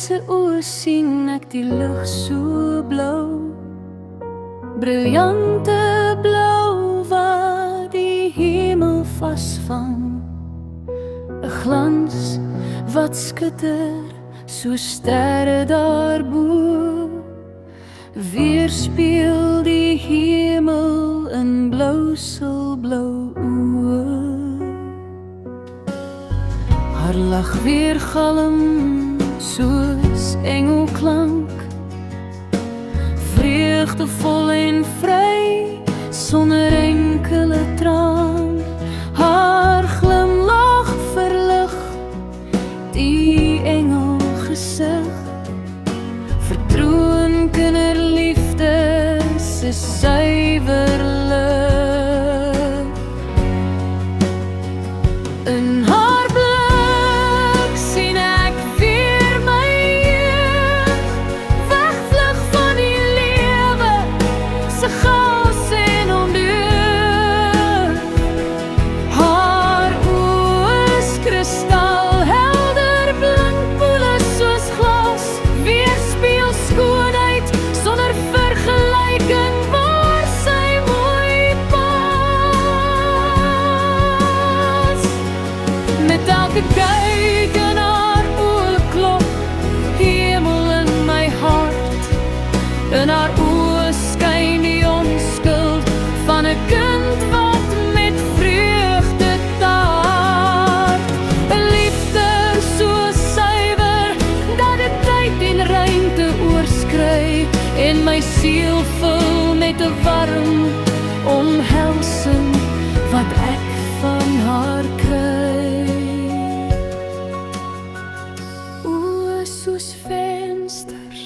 se oë sien ek die lug so blou, briljante blou wat die hemel vasvang, 'n glans wat skitter so sterre daarbo, weerspieël die hemel in blouselblou oë. Haar lag weergalm soos engelklank, vreugdevol en vry, sonder enkele traan. Haar glimlag verlig die engelgesig, vertroon kinderliefde se suiwer lig. In haar blik sien ek weer my jeug, wegvlug van die lewe se chaos en ondeug. Haar oë is kristalhelder, blink poele soos glas, weerspieël skoonheid sonder vergelyking waar sy mooi pas. Met elke kyk in haar oë klop hemel in my hart, in haar oë skyn die onskuld van 'n kind wat met vreugde taart. 'n Liefde so suiwer dat dit tyd en ruimte oorskry en my siel vul met 'n warm omhelsing wat ek van haar kry. Oë soos vensters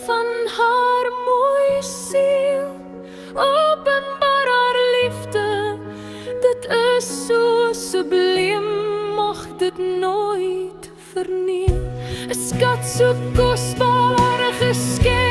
van haar mooi siel, openbaar haar liefde, dit is so subliem, mag dit nooit verniel. 'n Skat so kosbare geskenk